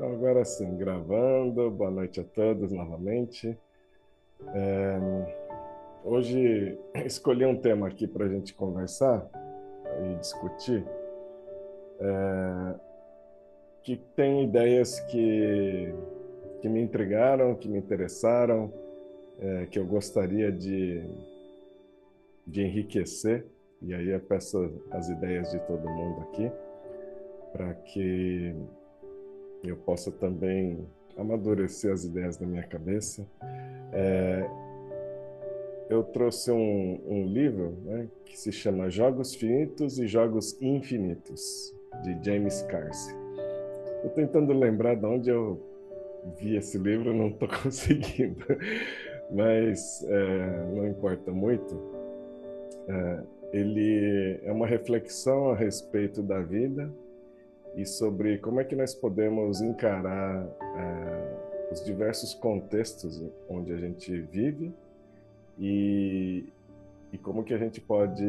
Então, agora sim, gravando. Boa noite a todos novamente. Hoje escolhi um tema aqui para a gente conversar e discutir, que tem ideias que me intrigaram, que me interessaram, que eu gostaria de enriquecer. E aí eu peço as ideias de todo mundo aqui, para que eu possa também amadurecer as ideias da minha cabeça. Eu trouxe um livro, né, que se chama Jogos Finitos e Jogos Infinitos, de James Carse. Estou tentando lembrar de onde eu vi esse livro, não estou conseguindo, mas não importa muito. Ele é uma reflexão a respeito da vida e sobre como é que nós podemos encarar os diversos contextos onde a gente vive e, e como que a gente pode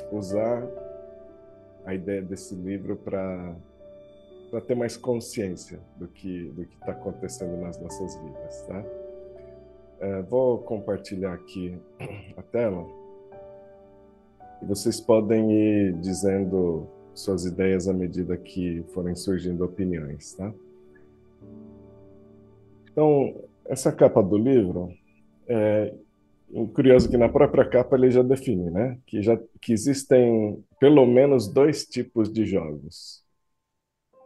usar a ideia desse livro para ter mais consciência do que está acontecendo nas nossas vidas, tá? Vou compartilhar aqui a tela e vocês podem ir dizendo suas ideias à medida que forem surgindo opiniões, tá? Então, essa capa do livro, curioso que na própria capa ele já define, né? Que existem pelo menos dois tipos de jogos: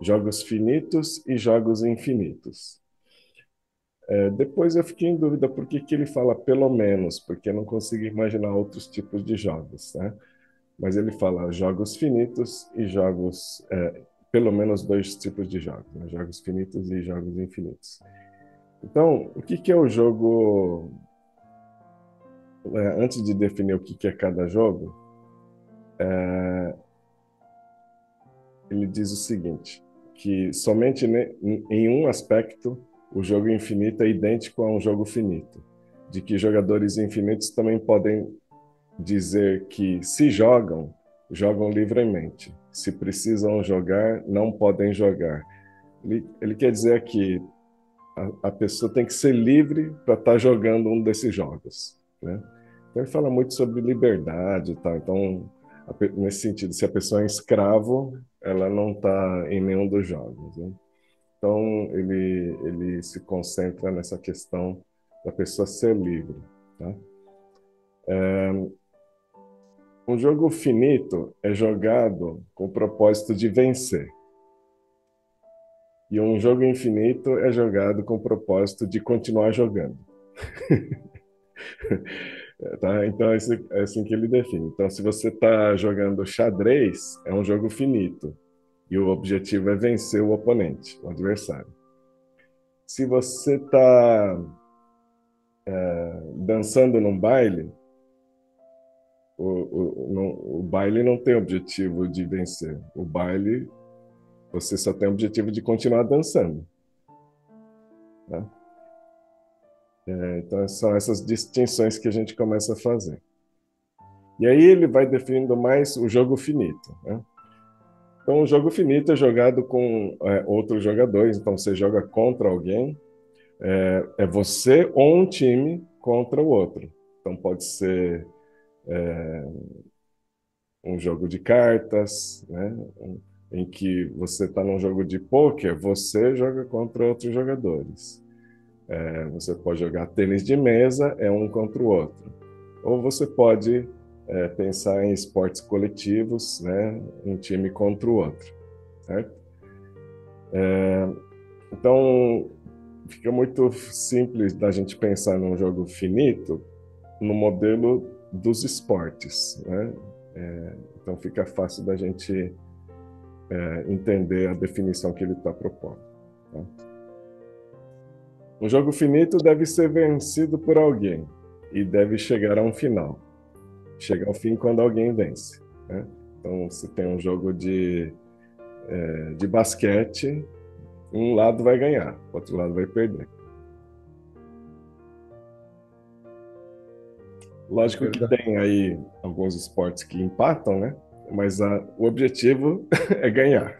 jogos finitos e jogos infinitos. Depois eu fiquei em dúvida por que ele fala pelo menos, porque eu não consigo imaginar outros tipos de jogos, né? Mas ele fala jogos finitos e jogos, pelo menos dois tipos de jogos, né? Jogos finitos e jogos infinitos. Então, o que é o jogo? Antes de definir o que é cada jogo, ele diz o seguinte, que somente em um aspecto o jogo infinito é idêntico a um jogo finito, de que jogadores infinitos também podem dizer que se jogam, jogam livremente. Se precisam jogar, não podem jogar. Ele quer dizer que a pessoa tem que ser livre para estar jogando um desses jogos, né? Então ele fala muito sobre liberdade e tal. Então, nesse sentido, se a pessoa é escravo, ela não está em nenhum dos jogos, né? Então, ele se concentra nessa questão da pessoa ser livre, tá? Um jogo finito é jogado com o propósito de vencer. E um jogo infinito é jogado com o propósito de continuar jogando. Tá? Então, é assim que ele define. Então, se você está jogando xadrez, é um jogo finito. E o objetivo é vencer o oponente, o adversário. Se você está dançando num baile, o baile não tem objetivo de vencer. O baile, você só tem o objetivo de continuar dançando. Tá? Então, são essas distinções que a gente começa a fazer. E aí ele vai definindo mais o jogo finito, né? Então, o jogo finito é jogado com outros jogadores. Então, você joga contra alguém, é você ou um time contra o outro. Então, pode ser um jogo de cartas, né? Em que você está num jogo de pôquer, você joga contra outros jogadores. Você pode jogar tênis de mesa, é um contra o outro. Ou você pode pensar em esportes coletivos, né? Um time contra o outro, certo? Então, fica muito simples da gente pensar num jogo finito no modelo dos esportes, né? Então, fica fácil da gente entender a definição que ele está propondo. Tá? Um jogo finito deve ser vencido por alguém e deve chegar a um final. Chega ao fim quando alguém vence, né? Então, se tem um jogo de basquete, um lado vai ganhar, o outro lado vai perder. Lógico que Verdade. tem aí alguns esportes que empatam, né? Mas o objetivo é ganhar,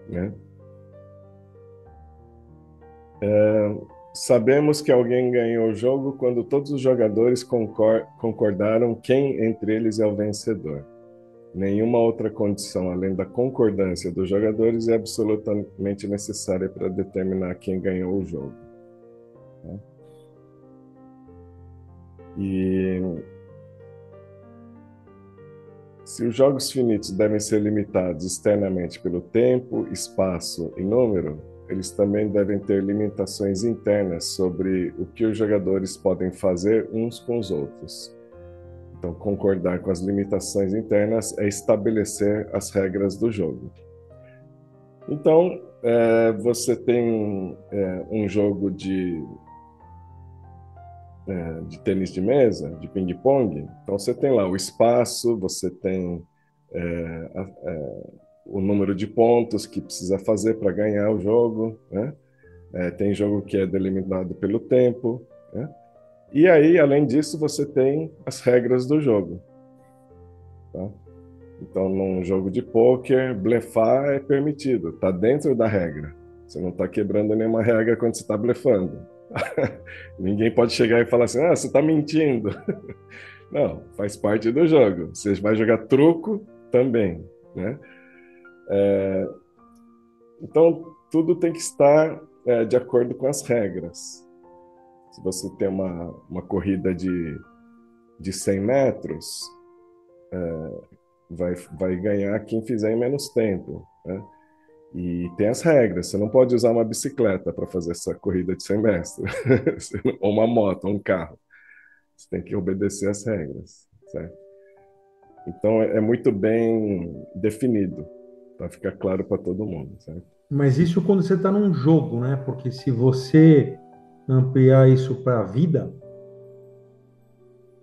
né? Sabemos que alguém ganhou o jogo quando todos os jogadores concordaram quem entre eles é o vencedor. Nenhuma outra condição além da concordância dos jogadores é absolutamente necessária para determinar quem ganhou o jogo, né? E se os jogos finitos devem ser limitados externamente pelo tempo, espaço e número, eles também devem ter limitações internas sobre o que os jogadores podem fazer uns com os outros. Então, concordar com as limitações internas é estabelecer as regras do jogo. Então, você tem um jogo de tênis de mesa, de ping-pong. Então, você tem lá o espaço, você tem o número de pontos que precisa fazer para ganhar o jogo, né? Tem jogo que é delimitado pelo tempo, né? E aí, além disso, você tem as regras do jogo, tá? Então, num jogo de pôquer, blefar é permitido, está dentro da regra. Você não está quebrando nenhuma regra quando você está blefando. Ninguém pode chegar e falar assim, ah, você está mentindo. Não, faz parte do jogo. Você vai jogar truco também, né? Então, tudo tem que estar de acordo com as regras. Se você tem uma corrida de 100 metros, vai ganhar quem fizer em menos tempo, né? E tem as regras. Você não pode usar uma bicicleta para fazer essa corrida de 100 metros, ou uma moto, ou um carro. Você tem que obedecer as regras, certo? Então, é muito bem definido, para ficar claro para todo mundo, certo? Mas isso quando você está num jogo, né? Porque se você ampliar isso para a vida,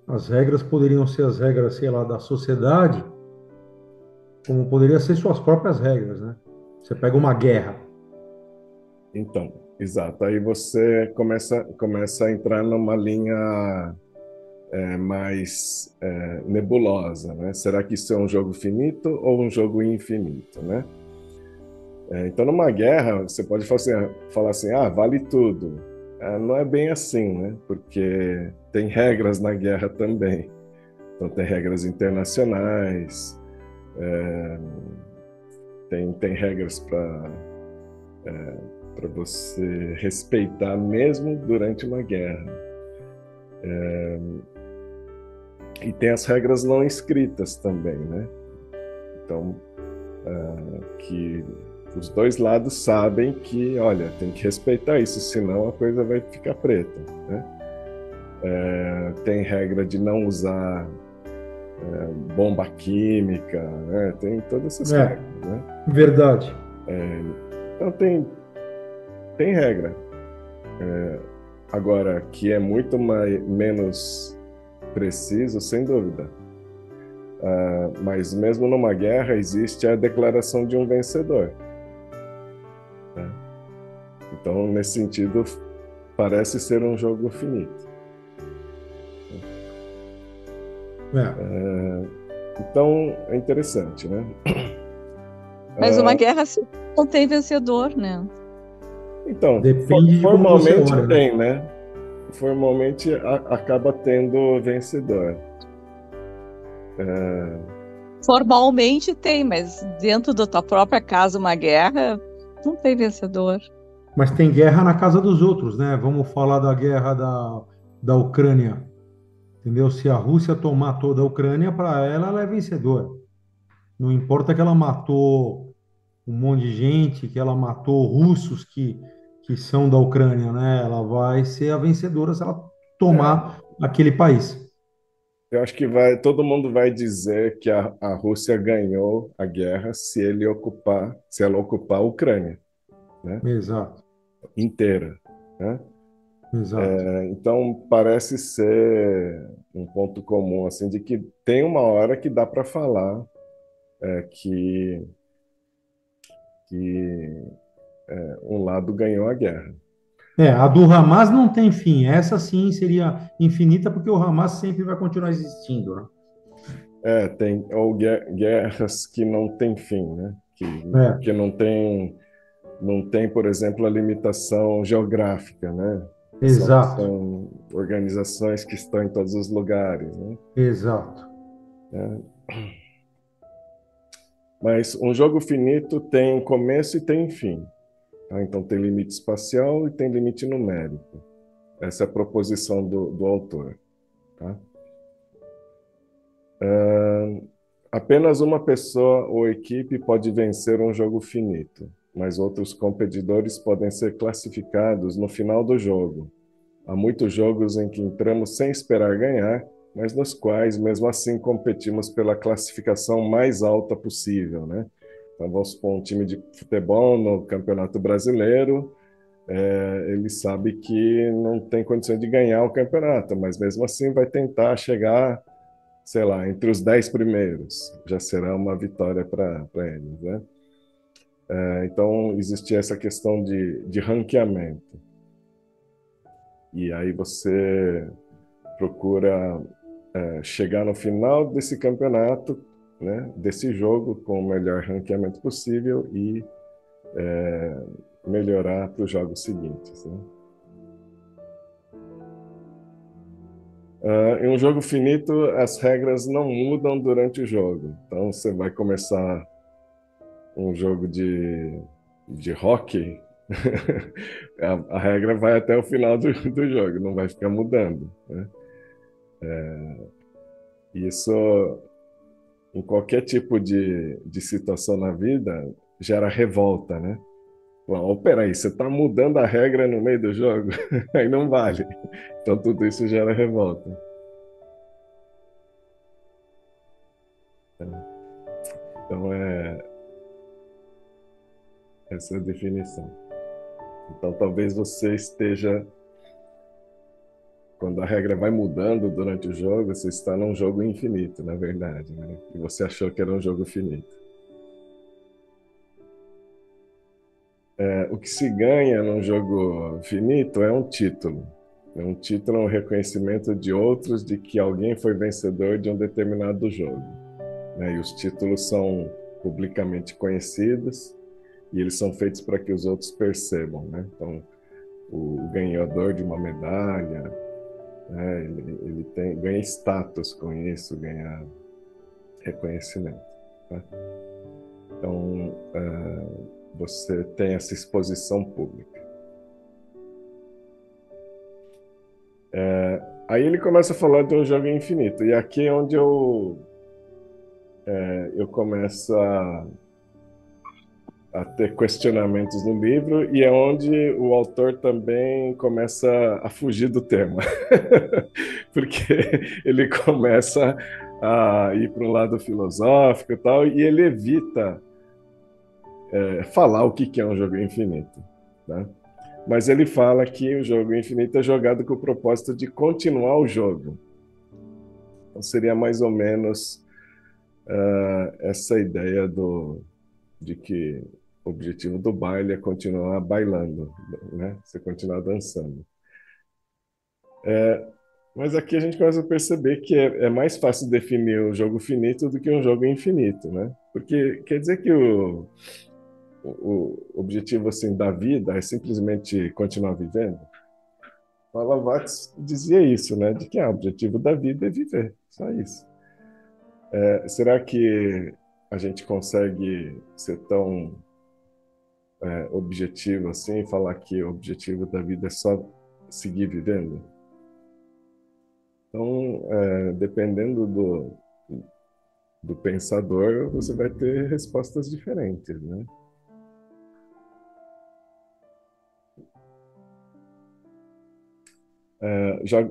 as regras poderiam ser as regras, sei lá, da sociedade, como poderia ser suas próprias regras, né? Você pega uma guerra. Então, exato. Aí você começa a entrar numa linha mais nebulosa, né? Será que isso é um jogo finito ou um jogo infinito, né? Então, numa guerra, você pode falar assim, ah, vale tudo. Não é bem assim, né? Porque tem regras na guerra também. Então, tem regras internacionais, tem regras para você respeitar mesmo durante uma guerra. E tem as regras não escritas também, né? Então, que os dois lados sabem que, olha, tem que respeitar isso, senão a coisa vai ficar preta, né? Tem regra de não usar bomba química, né? Tem todas essas regras, É, né? verdade. Então tem regra. Agora, que é muito menos preciso, sem dúvida. Mas mesmo numa guerra existe a declaração de um vencedor, né? Então, nesse sentido, parece ser um jogo finito. É. Então, é interessante, né? Mas uma guerra assim não tem vencedor, né? Então, Depende de como você formalmente olha, né? tem, né? Formalmente acaba tendo vencedor. Formalmente tem, mas dentro da tua própria casa, uma guerra, não tem vencedor. Mas tem guerra na casa dos outros, né? Vamos falar da guerra da Ucrânia, entendeu? Se a Rússia tomar toda a Ucrânia, para ela, ela é vencedora. Não importa que ela matou um monte de gente, que ela matou russos que são da Ucrânia, né? Ela vai ser a vencedora se ela É, tomar aquele país. eu acho que todo mundo vai dizer que a Rússia ganhou a guerra se ela ocupar a Ucrânia, né? Exato, Inteira, né? exato. Então parece ser um ponto comum assim de que tem uma hora que dá para falar que um lado ganhou a guerra. É, a do Hamas não tem fim. Essa sim seria infinita, porque o Hamas sempre vai continuar existindo, né? Tem ou guerras que não têm fim, né? Que É, não tem não tem, por exemplo, a limitação geográfica, né? Exato, São organizações que estão em todos os lugares, né? exato. Mas um jogo finito tem começo e tem fim, tá? Então tem limite espacial e tem limite numérico. Essa é a proposição do autor, tá? Apenas uma pessoa ou equipe pode vencer um jogo finito, mas outros competidores podem ser classificados no final do jogo. Há muitos jogos em que entramos sem esperar ganhar, mas nos quais, mesmo assim, competimos pela classificação mais alta possível, né? Então, vamos supor, um time de futebol no Campeonato Brasileiro, ele sabe que não tem condições de ganhar o campeonato, mas mesmo assim vai tentar chegar, sei lá, entre os 10 primeiros. Já será uma vitória para eles, né? Então, existia essa questão de ranqueamento. E aí você procura chegar no final desse campeonato, né, desse jogo, com o melhor ranqueamento possível e melhorar para os jogos seguintes, né? Em um jogo finito, as regras não mudam durante o jogo. Então, você vai começar um jogo de hockey, a regra vai até o final do jogo, não vai ficar mudando, né? Isso, em qualquer tipo de situação na vida, gera revolta, né? Oh, peraí, você está mudando a regra no meio do jogo? Aí não vale. Então, tudo isso gera revolta. Então, essa é a definição. Então, talvez você esteja, quando a regra vai mudando durante o jogo, você está num jogo infinito, na verdade, né? E você achou que era um jogo finito. O que se ganha num jogo finito é um título. Um título é um reconhecimento de outros de que alguém foi vencedor de um determinado jogo, né? E os títulos são publicamente conhecidos e eles são feitos para que os outros percebam, né? Então, o ganhador de uma medalha, né, ele ganha status com isso, ganha reconhecimento, tá? Então, você tem essa exposição pública. Aí ele começa a falar de um jogo infinito, e aqui é onde eu começo a ter questionamentos no livro, e é onde o autor também começa a fugir do tema, porque ele começa a ir para um lado filosófico e tal, e ele evita falar o que é um jogo infinito, né? Mas ele fala que o jogo infinito é jogado com o propósito de continuar o jogo. Então seria mais ou menos essa ideia de que o objetivo do baile é continuar bailando, né? Você continuar dançando. Mas aqui a gente começa a perceber que é mais fácil definir o jogo finito do que um jogo infinito, né? Porque quer dizer que o objetivo assim da vida é simplesmente continuar vivendo? Lavax dizia isso, né? De que o objetivo da vida é viver, só isso. Será que a gente consegue ser tão objetivo assim e falar que o objetivo da vida é só seguir vivendo? Então, dependendo do pensador, você vai ter respostas diferentes, né?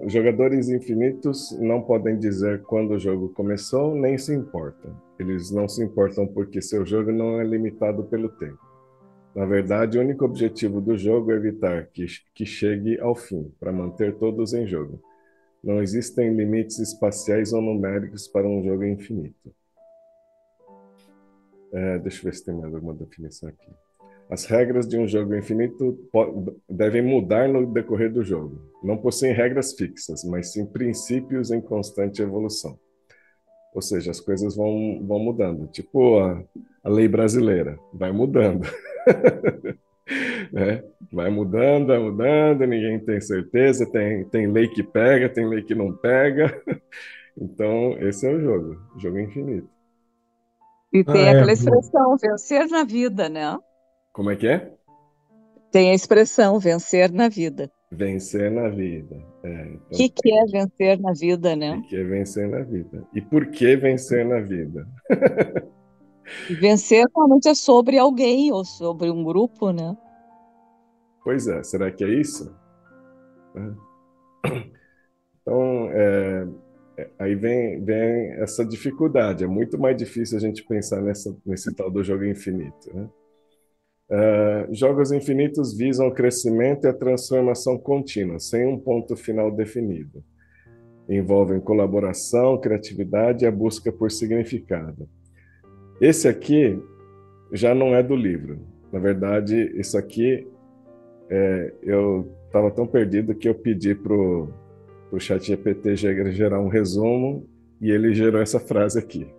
Jogadores infinitos não podem dizer quando o jogo começou, nem se importam. Eles não se importam porque seu jogo não é limitado pelo tempo. Na verdade, o único objetivo do jogo é evitar que chegue ao fim, para manter todos em jogo. Não existem limites espaciais ou numéricos para um jogo infinito. Deixa eu ver se tem mais alguma definição aqui. As regras de um jogo infinito devem mudar no decorrer do jogo. Não possuem regras fixas, mas sim princípios em constante evolução. Ou seja, as coisas vão mudando. Tipo a lei brasileira, vai mudando. né? Vai mudando, ninguém tem certeza, tem lei que pega, tem lei que não pega. Então, esse é o jogo infinito. E Ah, tem é, aquela boa. expressão, vencer na vida, né? Como é que é? Tem a expressão, vencer na vida. Vencer na vida. O Então, que é vencer na vida, né? o que é vencer na vida? E por que vencer na vida? E vencer realmente é sobre alguém ou sobre um grupo, né? Pois é, será que é isso? Então, aí vem essa dificuldade. É muito mais difícil a gente pensar nesse tal do jogo infinito, né? Jogos infinitos visam o crescimento e a transformação contínua, sem um ponto final definido. Envolvem colaboração, criatividade e a busca por significado. Esse aqui já não é do livro. Na verdade, isso aqui eu estava tão perdido que eu pedi para o ChatGPT gerar um resumo e ele gerou essa frase aqui.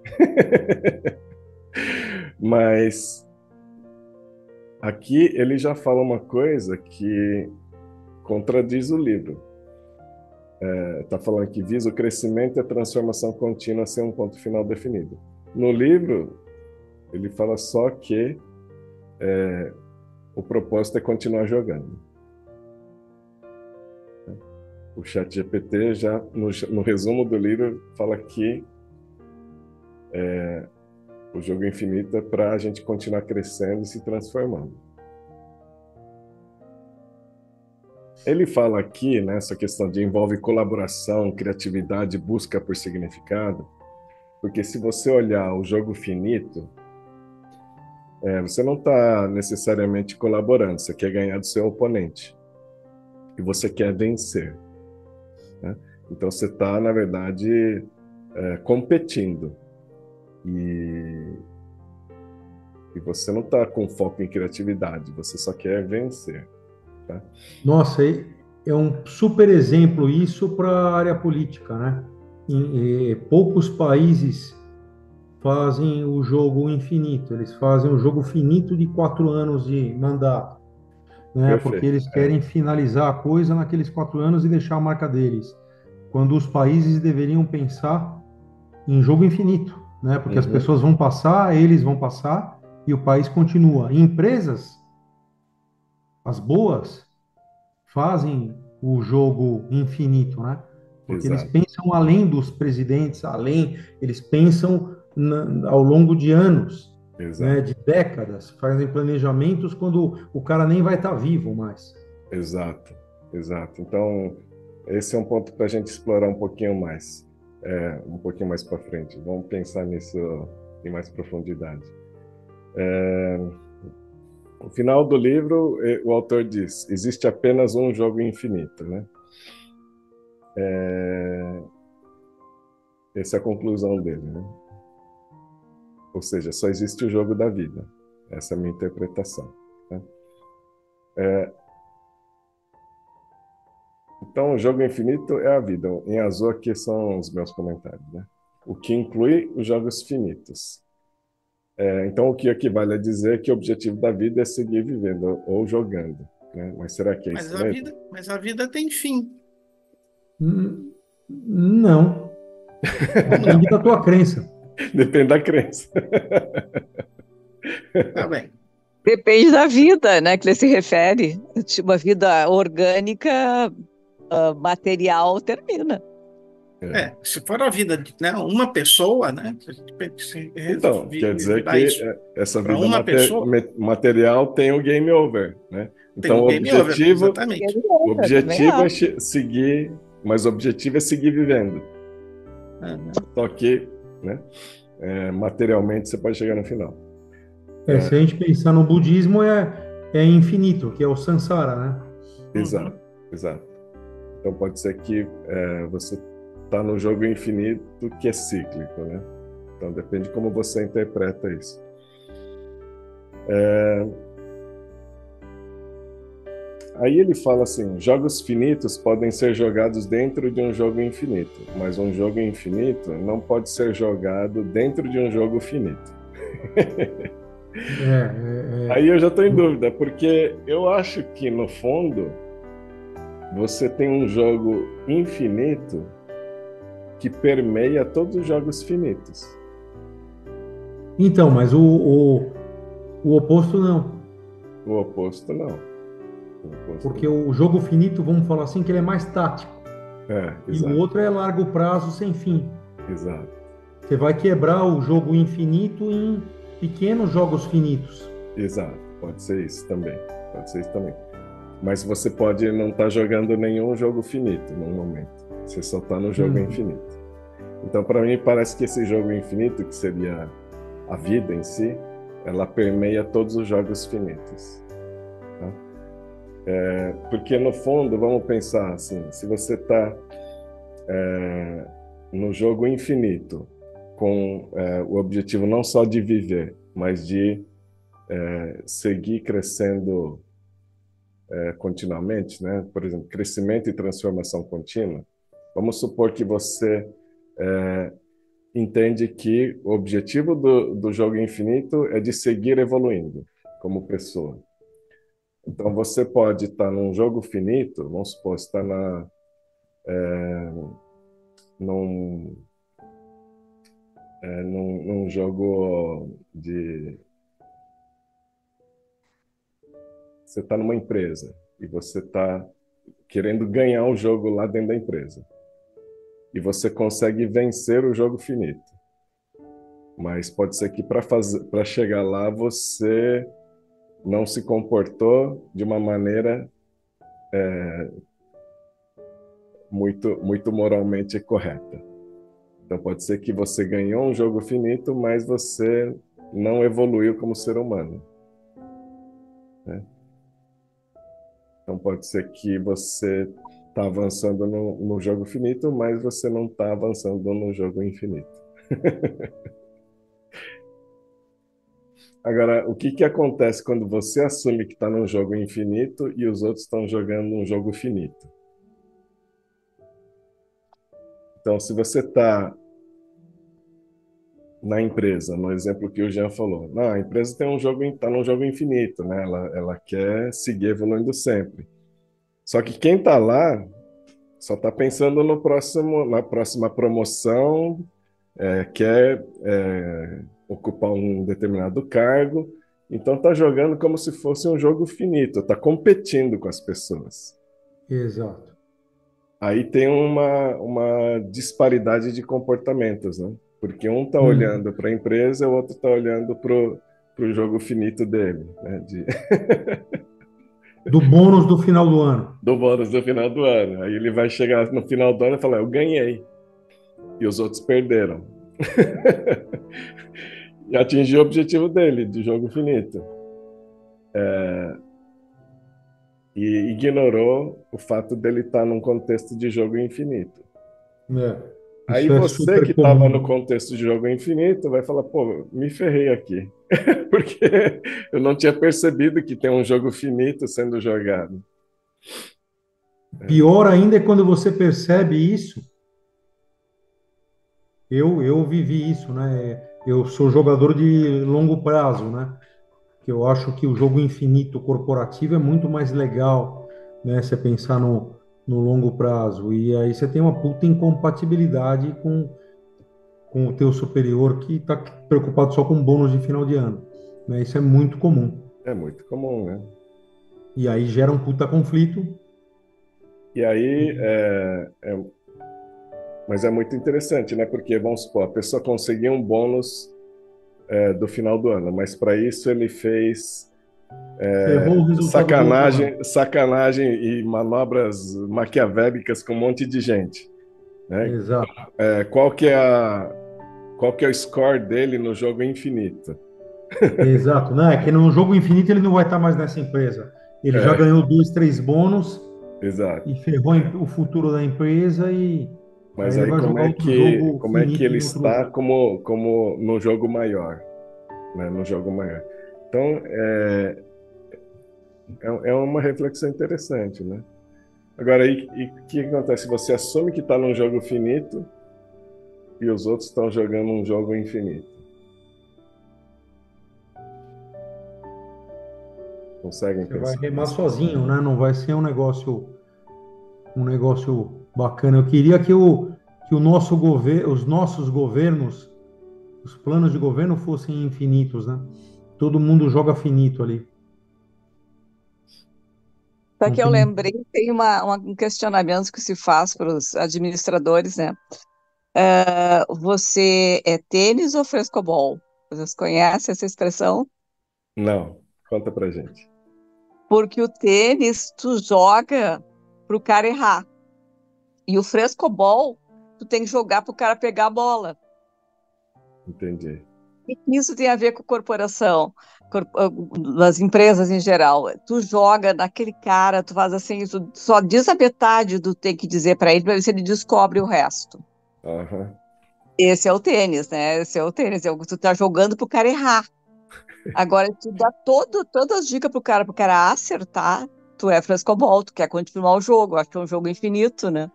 Mas aqui ele já fala uma coisa que contradiz o livro. Está falando que visa o crescimento e a transformação contínua sem um ponto final definido. No livro, ele fala só que o propósito é continuar jogando. O ChatGPT já, no resumo do livro, fala que o jogo infinito é para a gente continuar crescendo e se transformando. Ele fala aqui, né, essa questão de envolve colaboração, criatividade, busca por significado, porque se você olhar o jogo finito, você não está necessariamente colaborando, você quer ganhar do seu oponente e você quer vencer, né? Então você está, na verdade, competindo e você não está com foco em criatividade, você só quer vencer, tá? Nossa, é um super exemplo isso para a área política, né? Poucos países fazem o jogo infinito, eles fazem o jogo finito de 4 anos de mandato, né? Porque Perfeito. eles querem finalizar a coisa naqueles 4 anos e deixar a marca deles, quando os países deveriam pensar em jogo infinito, né? Porque as Uhum. pessoas vão passar, eles vão passar e o país continua. Empresas, as boas, fazem o jogo infinito, né? Porque eles Exato, pensam além dos presidentes, eles pensam ao longo de anos, né? exato, De décadas, fazem planejamentos quando o cara nem vai estar vivo mais. exato, exato. Então, esse é um ponto para a gente explorar um pouquinho mais para frente. Vamos pensar nisso em mais profundidade. No final do livro, o autor diz: existe apenas um jogo infinito, né? Essa é a conclusão dele, né? Ou seja, só existe o jogo da vida. Essa é a minha interpretação, né? Então, o jogo infinito é a vida. Em azul aqui são os meus comentários, né? O que inclui os jogos finitos. Então, o que equivale a dizer que o objetivo da vida é seguir vivendo ou jogando, né? Mas será que é isso mesmo? Mas a vida tem fim. Não, Como depende não? da tua crença. Depende da crença. Tá bem. Depende da vida, né, que ele se refere. Tipo, a vida orgânica, material, termina. Se for a vida de, né, uma pessoa, né? Se Então, quer dizer dar que isso essa para vida uma pessoa, material tem o game over, né? tem Então, o game over, exatamente. o Eu também objetivo é acho. seguir, mas o objetivo é seguir vivendo. Uhum. Só que, né, materialmente você pode chegar no final. Se a gente pensar no budismo, é infinito, que é o samsara, né? Exato, exato. Então pode ser que você está no jogo infinito que é cíclico, né? Então depende de como você interpreta isso. Aí ele fala assim: jogos finitos podem ser jogados dentro de um jogo infinito, mas um jogo infinito não pode ser jogado dentro de um jogo finito. É, Aí eu já estou em dúvida, porque eu acho que, no fundo, você tem um jogo infinito que permeia todos os jogos finitos. então, mas o oposto não. O oposto, não. O oposto, Porque não. o jogo finito, vamos falar assim, que ele é mais tático. É, E o exato, outro é largo prazo, sem fim. exato, Você vai quebrar o jogo infinito em pequenos jogos finitos. exato. Pode ser isso também. Pode ser isso também. Mas você pode não estar jogando nenhum jogo finito no momento. Você só está no jogo Uhum. infinito. Então, para mim, parece que esse jogo infinito, que seria a vida em si, ela permeia todos os jogos finitos. Tá? Porque, no fundo, vamos pensar assim, se você está no jogo infinito, com o objetivo não só de viver, mas de seguir crescendo continuamente, né? Por exemplo, crescimento e transformação contínua. Vamos supor que você entende que o objetivo do jogo infinito é de seguir evoluindo como pessoa. Então, você pode estar num jogo finito, vamos supor, está num, num jogo de... Você está numa empresa e você está querendo ganhar um jogo lá dentro da empresa. E você consegue vencer o jogo finito. Mas pode ser que para chegar lá você não se comportou de uma maneira muito moralmente correta. Então pode ser que você ganhou um jogo finito, mas você não evoluiu como ser humano, né? Então pode ser que você está avançando no jogo finito, mas você não está avançando no jogo infinito. Agora, o que acontece quando você assume que está num jogo infinito e os outros estão jogando um jogo finito? Então, se você está na empresa, no exemplo que o Jean falou, não, a empresa tem está num jogo infinito, né? Ela quer seguir evoluindo sempre. Só que quem está lá só está pensando no próximo, na próxima promoção, quer ocupar um determinado cargo, então está jogando como se fosse um jogo finito, está competindo com as pessoas. Exato. Aí tem uma disparidade de comportamentos, né? Porque um está Uhum. olhando para a empresa, o outro está olhando para o jogo finito dele, né? Do bônus do final do ano. Do bônus do final do ano. Aí ele vai chegar no final do ano e falar, eu ganhei, e os outros perderam. E atingiu o objetivo dele, de jogo finito. E ignorou o fato dele estar num contexto de jogo infinito. É. Aí Isso é você que super estava no comum. contexto de jogo infinito vai falar, pô, me ferrei aqui. Porque eu não tinha percebido que tem um jogo finito sendo jogado. Pior ainda é quando você percebe isso. Eu vivi isso, né? Eu sou jogador de longo prazo, né? Que eu acho que o jogo infinito corporativo é muito mais legal, né? Você pensar no longo prazo. E aí você tem uma puta incompatibilidade com o teu superior que está preocupado só com bônus de final de ano, né? Isso é muito comum. É muito comum, né? E aí gera um puta conflito. E aí, mas é muito interessante, né? Porque, vamos supor, a pessoa conseguiu um bônus do final do ano, mas para isso ele fez Ferrou o resultado do outro ano. sacanagem e manobras maquiavélicas com um monte de gente, né? Exato. Qual que é o score dele no jogo infinito? Exato, né? É que no jogo infinito ele não vai estar mais nessa empresa. Ele já É, ganhou dois, três bônus exato. e ferrou o futuro da empresa e aí Mas ele aí vai jogar outro jogo como é que finito ele em outro está jogo. como no jogo maior, né? No jogo maior. Então, é uma reflexão interessante, né? Agora, e o que acontece? Você assume que está num jogo finito e os outros estão jogando um jogo infinito. Conseguem Você vai pensar remar nisso? sozinho, né? Não vai ser um negócio bacana. Eu queria que o nosso governo, os nossos governos, os planos de governo fossem infinitos, né? Todo mundo joga finito ali. Só Não que eu tem. lembrei, tem um questionamento que se faz para os administradores, né? Você é tênis ou frescobol? Vocês conhecem essa expressão? Não, conta pra gente. Porque o tênis tu joga pro cara errar. E o frescobol, tu tem que jogar pro cara pegar a bola. Entendi. E isso tem a ver com corporação, das empresas em geral. Tu joga naquele cara, tu faz assim, tu só diz a metade do tem que dizer para ele, para ver se ele descobre o resto. Aham. Esse é o tênis, né? Esse é o tênis. Tu tá jogando pro cara errar. Agora, tu dá todas as dicas pro cara acertar, tu é frescobol, tu quer continuar o jogo. Acho que é um jogo infinito, né?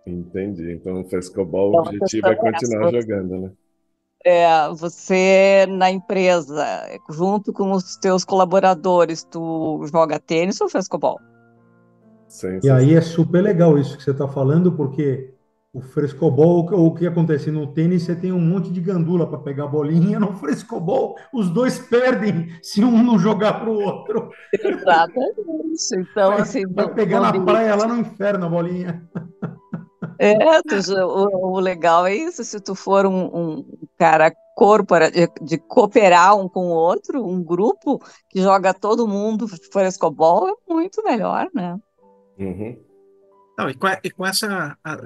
Entendi. Então, o frescobol, o Então, a objetivo questão é é essa. continuar jogando, né? Você na empresa, junto com os teus colaboradores, tu joga tênis ou frescobol? E aí é Sensacional. super legal isso que você está falando, porque o frescobol, o que acontece no tênis, você tem um monte de gandula para pegar a bolinha. No frescobol, os dois perdem se um não jogar para o outro. Exatamente. Então, Vai, assim, vai pegar no na ambiente. praia lá no inferno a bolinha. O legal é isso, se tu for um cara de cooperar um com o outro, um grupo que joga todo mundo frescobol, é muito melhor, né? Uhum. Não,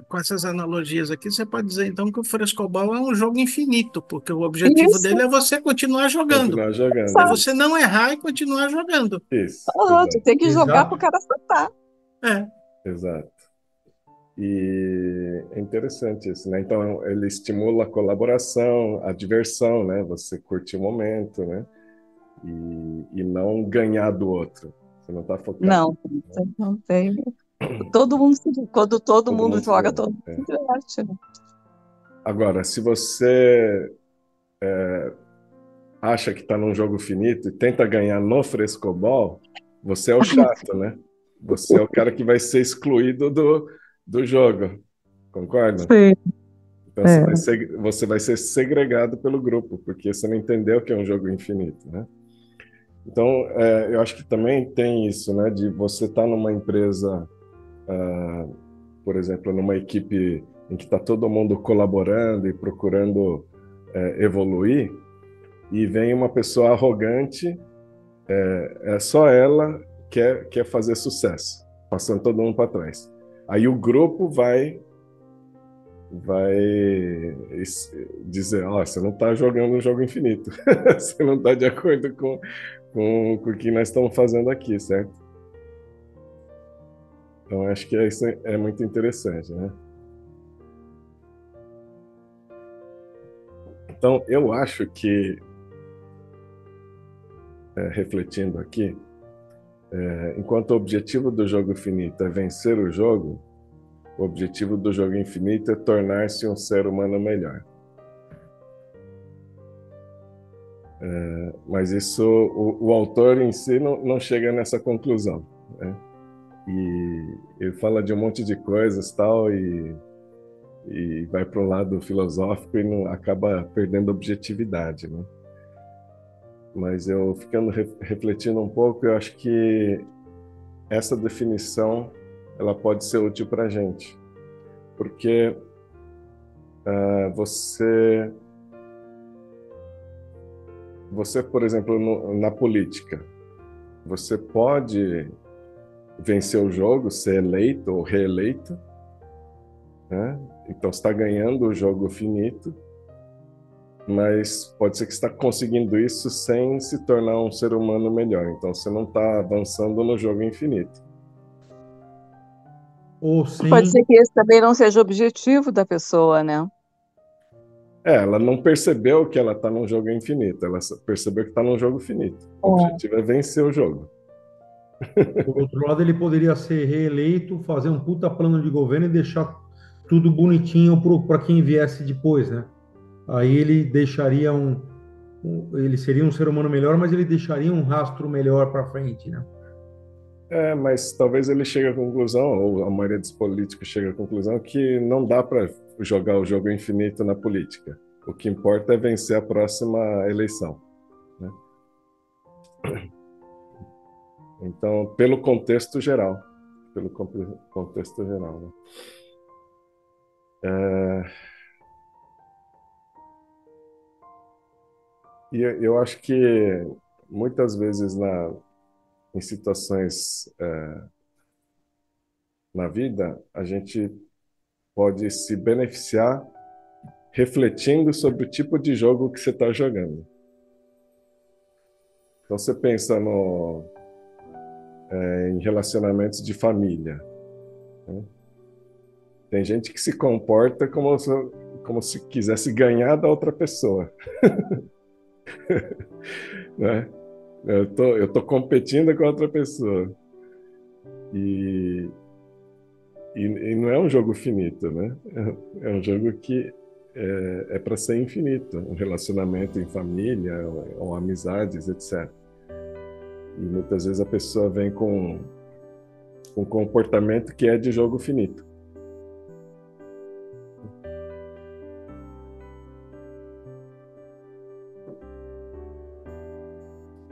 com essas analogias aqui, você pode dizer então que o frescobol é um jogo infinito, porque o objetivo Isso, dele é você continuar jogando. Continuar jogando, É é sabe? você isso. não errar e continuar jogando. Isso, Tu exato, tem que jogar pro Exato. cara acertar. É. exato. E é interessante isso, né? Então, ele estimula a colaboração, a diversão, né? Você curtir o momento, né? E não ganhar do outro. Você não está focado, Não, né? não tem. Quando todo Todo mundo mundo se joga, diverte. todo mundo se É. diverte, né? Agora, se você acha que está num jogo finito e tenta ganhar no frescobol, você é o chato, né? Você é o cara que vai ser excluído do jogo, concorda? Sim, Então é. você vai ser segregado pelo grupo, porque você não entendeu que é um jogo infinito, né? Então, eu acho que também tem isso, né? De você estar numa empresa, por exemplo, numa equipe em que está todo mundo colaborando e procurando evoluir, e vem uma pessoa arrogante, só ela quer fazer sucesso, passando todo mundo para trás. Aí o grupo vai dizer, ó, você não está jogando um jogo infinito, você não está de acordo com o que nós estamos fazendo aqui, certo? Então acho que isso é muito interessante, né? Então eu acho que, refletindo aqui, enquanto o objetivo do jogo infinito é vencer o jogo, o objetivo do jogo infinito é tornar-se um ser humano melhor. Mas isso, o autor em si não chega nessa conclusão, né? E ele fala de um monte de coisas tal e vai para um lado filosófico e não, acaba perdendo objetividade, né? Mas eu ficando refletindo um pouco, eu acho que essa definição ela pode ser útil para a gente, porque você, por exemplo, na política, você pode vencer o jogo, ser eleito ou reeleito, né? Então você está ganhando o jogo finito, mas pode ser que você está conseguindo isso sem se tornar um ser humano melhor. Então você não está avançando no jogo infinito. Ou Pode sem. ser que esse também não seja o objetivo da pessoa, né? Ela não percebeu que ela está num jogo infinito, ela percebeu que está num jogo finito. O objetivo é vencer o jogo. Por outro lado, ele poderia ser reeleito, fazer um puta plano de governo e deixar tudo bonitinho para quem viesse depois, né? Aí ele deixaria ele seria um ser humano melhor, mas ele deixaria um rastro melhor para frente, né? Mas talvez ele chegue à conclusão, ou a maioria dos políticos chega à conclusão, que não dá para jogar o jogo infinito na política. O que importa é vencer a próxima eleição, né? Então, pelo contexto geral. Pelo contexto geral, né? E eu acho que muitas vezes em situações na vida, a gente pode se beneficiar refletindo sobre o tipo de jogo que você está jogando. Então, você pensa em relacionamentos de família, né? Tem gente que se comporta como se quisesse ganhar da outra pessoa, né? Eu tô competindo com a outra pessoa. E, e não é um jogo finito, né? É um jogo que é para ser infinito. Um relacionamento em família, ou amizades, etc. E muitas vezes a pessoa vem com um comportamento que é de jogo finito.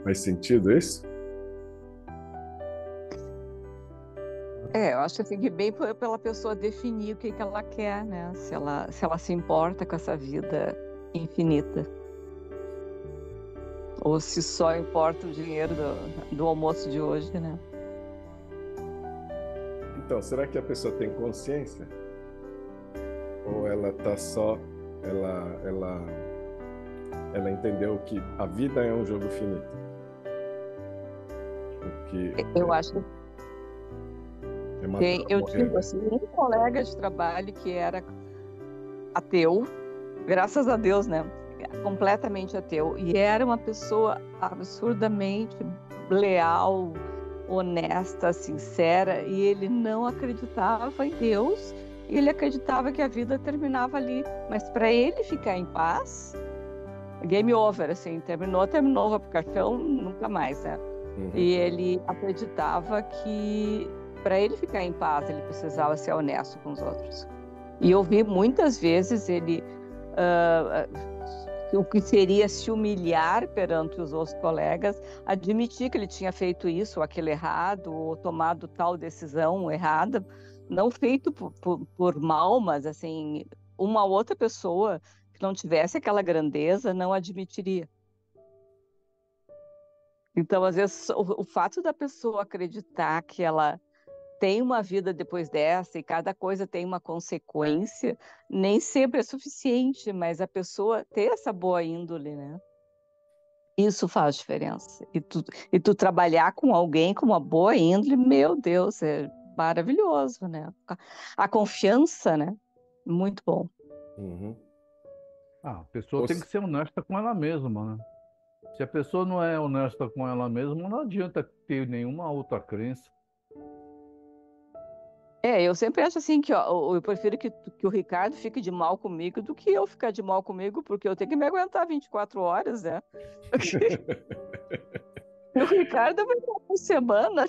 Faz sentido isso? Eu acho assim que bem pela pessoa definir o que ela quer, né? Se ela se importa com essa vida infinita. Ou se só importa o dinheiro do almoço de hoje, né? Então, será que a pessoa tem consciência? Ou ela tá só... Ela entendeu que a vida é um jogo finito? Eu acho que eu tive né? assim, um colega de trabalho que era ateu, graças a Deus, né? Completamente ateu. E era uma pessoa absurdamente leal, honesta, sincera, e ele não acreditava em Deus, e ele acreditava que a vida terminava ali. Mas para ele ficar em paz, game over, assim, terminou, vai pro caixão, nunca mais, né? Uhum. E ele acreditava que para ele ficar em paz, ele precisava ser honesto com os outros. E eu vi muitas vezes ele o que seria se humilhar perante os outros colegas, admitir que ele tinha feito isso, ou aquele errado, ou tomado tal decisão errada, não feito por mal, mas assim, uma outra pessoa que não tivesse aquela grandeza não admitiria. Então, às vezes, o fato da pessoa acreditar que ela tem uma vida depois dessa e cada coisa tem uma consequência, nem sempre é suficiente, mas a pessoa ter essa boa índole, né? Isso faz diferença. E tu trabalhar com alguém com uma boa índole, meu Deus, é maravilhoso, né? A confiança, né? Muito bom. Uhum. A pessoa tem que ser honesta com ela mesma, né? Se a pessoa não é honesta com ela mesma, não adianta ter nenhuma outra crença. Eu sempre acho assim que ó, eu prefiro que o Ricardo fique de mal comigo do que eu ficar de mal comigo, porque eu tenho que me aguentar 24 horas, né? E o Ricardo vai estar por semana.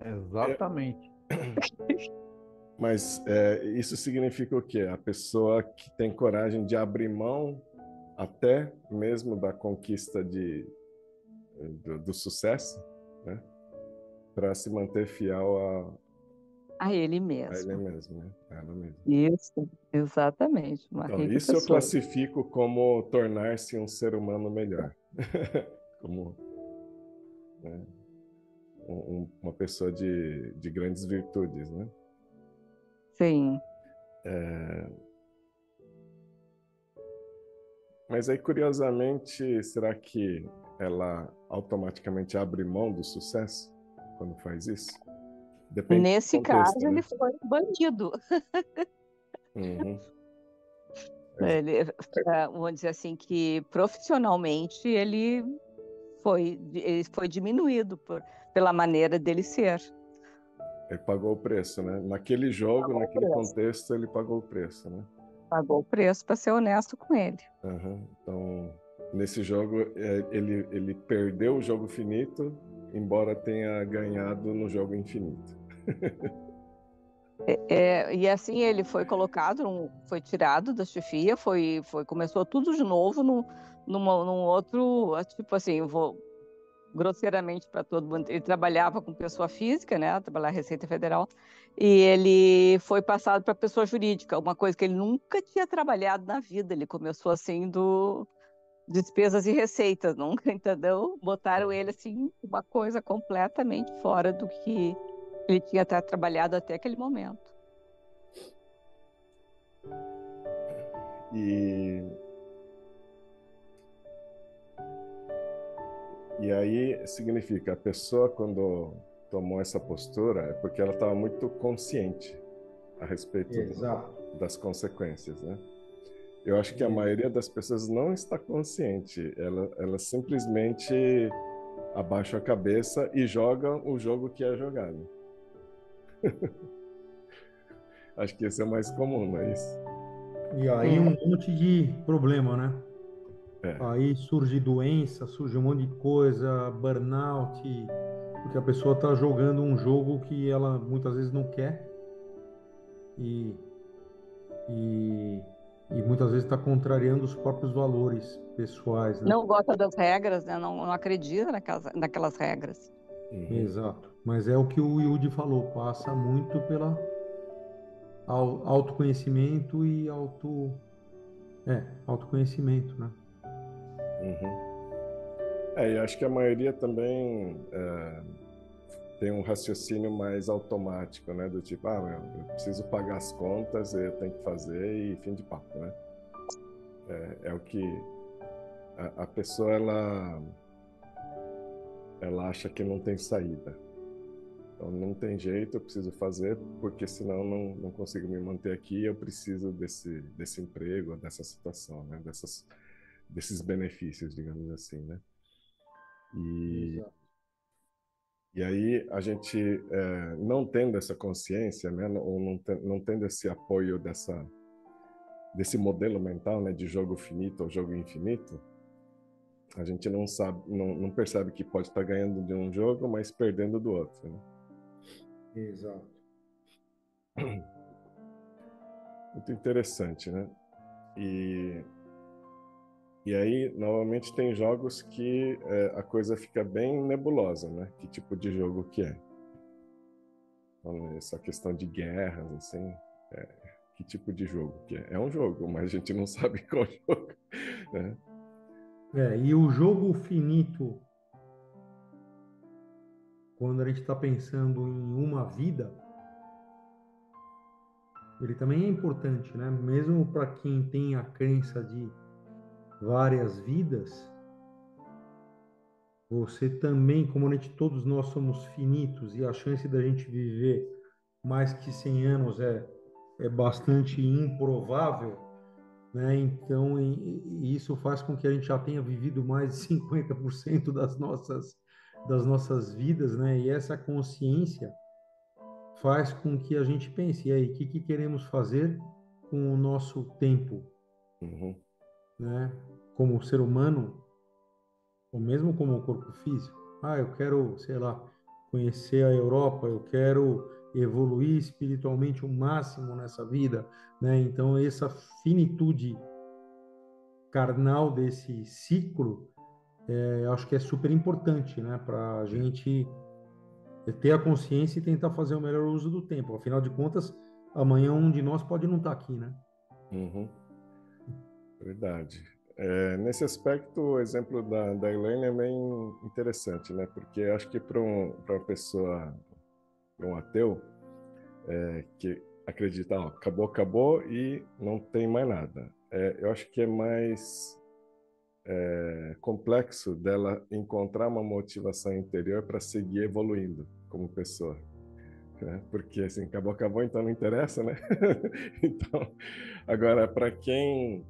Exatamente. Mas isso significa o quê? A pessoa que tem coragem de abrir mão até mesmo da conquista do sucesso, né? Para se manter fiel A ele a mesmo. ele mesmo, né? A ela mesma. Isso, exatamente. Uma Então, rica isso eu pessoa. classifico como tornar-se um ser humano melhor. Como, né, uma pessoa de grandes virtudes, né? Sim. Mas aí, curiosamente, será que ela automaticamente abre mão do sucesso quando faz isso? Depende Nesse do contexto, caso, ele né? foi bandido. Uhum. Ele, vamos dizer assim, que profissionalmente ele foi diminuído pela maneira dele ser. Ele pagou o preço, né? Naquele jogo, naquele contexto, ele pagou o preço, né? Pagou o preço para ser honesto com ele. Aham. Então, nesse jogo, ele perdeu o jogo finito, embora tenha ganhado no jogo infinito. E assim ele foi colocado, foi tirado da chefia, começou tudo de novo num outro, tipo assim, grosseiramente para todo mundo. Ele trabalhava com pessoa física, né? Trabalhava na Receita Federal, e ele foi passado para pessoa jurídica, uma coisa que ele nunca tinha trabalhado na vida. Ele começou assim do despesas e receitas, nunca, entendeu? Botaram ele assim, uma coisa completamente fora do que ele tinha até trabalhado até aquele momento. E, e aí significa, a pessoa quando tomou essa postura é porque ela estava muito consciente a respeito Exato. das consequências, né? Eu acho que a maioria das pessoas não está consciente, ela simplesmente abaixa a cabeça e joga o jogo que é jogado. Acho que esse é o mais comum, não é isso? E aí um monte de problema, né? É. Aí surge doença, surge um monte de coisa, burnout, porque a pessoa está jogando um jogo que ela muitas vezes não quer e, e, e muitas vezes está contrariando os próprios valores pessoais, né? Não gosta das regras, né? Não acredita naquelas regras. Uhum. Exato. Mas é o que o Yudi falou, passa muito pela autoconhecimento e autoconhecimento, né? Uhum. Eu acho que a maioria também tem um raciocínio mais automático, né? Do tipo, eu preciso pagar as contas, eu tenho que fazer e fim de papo, né? É o que a pessoa, ela acha que não tem saída. Então, não tem jeito, eu preciso fazer, porque senão não consigo me manter aqui, eu preciso desse emprego, dessa situação, né? Desses benefícios, digamos assim, né? E, Exato. e aí a gente, não tendo essa consciência, né? Ou não tendo esse apoio desse modelo mental, né? De jogo finito ou jogo infinito, a gente não sabe, não percebe que pode estar ganhando de um jogo, mas perdendo do outro, né? Exato. Muito interessante, né? E, e aí, novamente, tem jogos que a coisa fica bem nebulosa, né? Que tipo de jogo que é? Então, essa questão de guerras, assim, que tipo de jogo que é? É um jogo, mas a gente não sabe qual jogo, né? E o jogo finito, quando a gente está pensando em uma vida, ele também é importante, né? Mesmo para quem tem a crença de várias vidas, você também, como a gente, todos nós somos finitos e a chance da gente viver mais que 100 anos é bastante improvável, né? Então, e isso faz com que a gente já tenha vivido mais de 50% das nossas vidas, né? E essa consciência faz com que a gente pense, e aí, o que que queremos fazer com o nosso tempo, Uhum, né? Como ser humano, ou mesmo como corpo físico. Eu quero, sei lá, conhecer a Europa, eu quero evoluir espiritualmente o máximo nessa vida, né? Então, essa finitude carnal desse ciclo, acho que é super importante, né? Para a gente ter a consciência e tentar fazer o melhor uso do tempo. Afinal de contas, amanhã um de nós pode não estar aqui, né? uhum, verdade. Nesse aspecto, o exemplo da Elaine é bem interessante, né? Porque acho que para uma pessoa, para um ateu, que acredita, acabou, acabou e não tem mais nada. Eu acho que é mais complexo dela encontrar uma motivação interior para seguir evoluindo como pessoa, né? Porque assim, acabou, acabou, então não interessa, né? Então, agora, para quem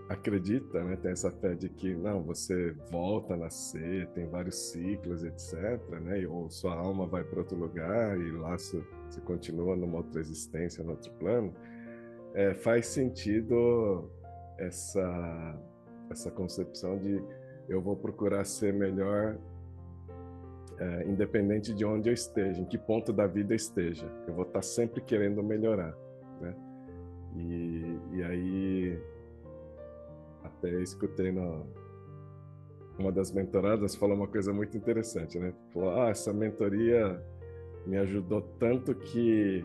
acredita, né, tem essa fé de que não, você volta a nascer, tem vários ciclos, etc., né, ou sua alma vai para outro lugar e lá você continua numa outra existência, no outro plano. faz sentido essa concepção de eu vou procurar ser melhor, independente de onde eu esteja, em que ponto da vida eu esteja. Eu vou estar sempre querendo melhorar, né? E aí, até escutei uma das mentoradas falou uma coisa muito interessante, né? Falou, essa mentoria me ajudou tanto que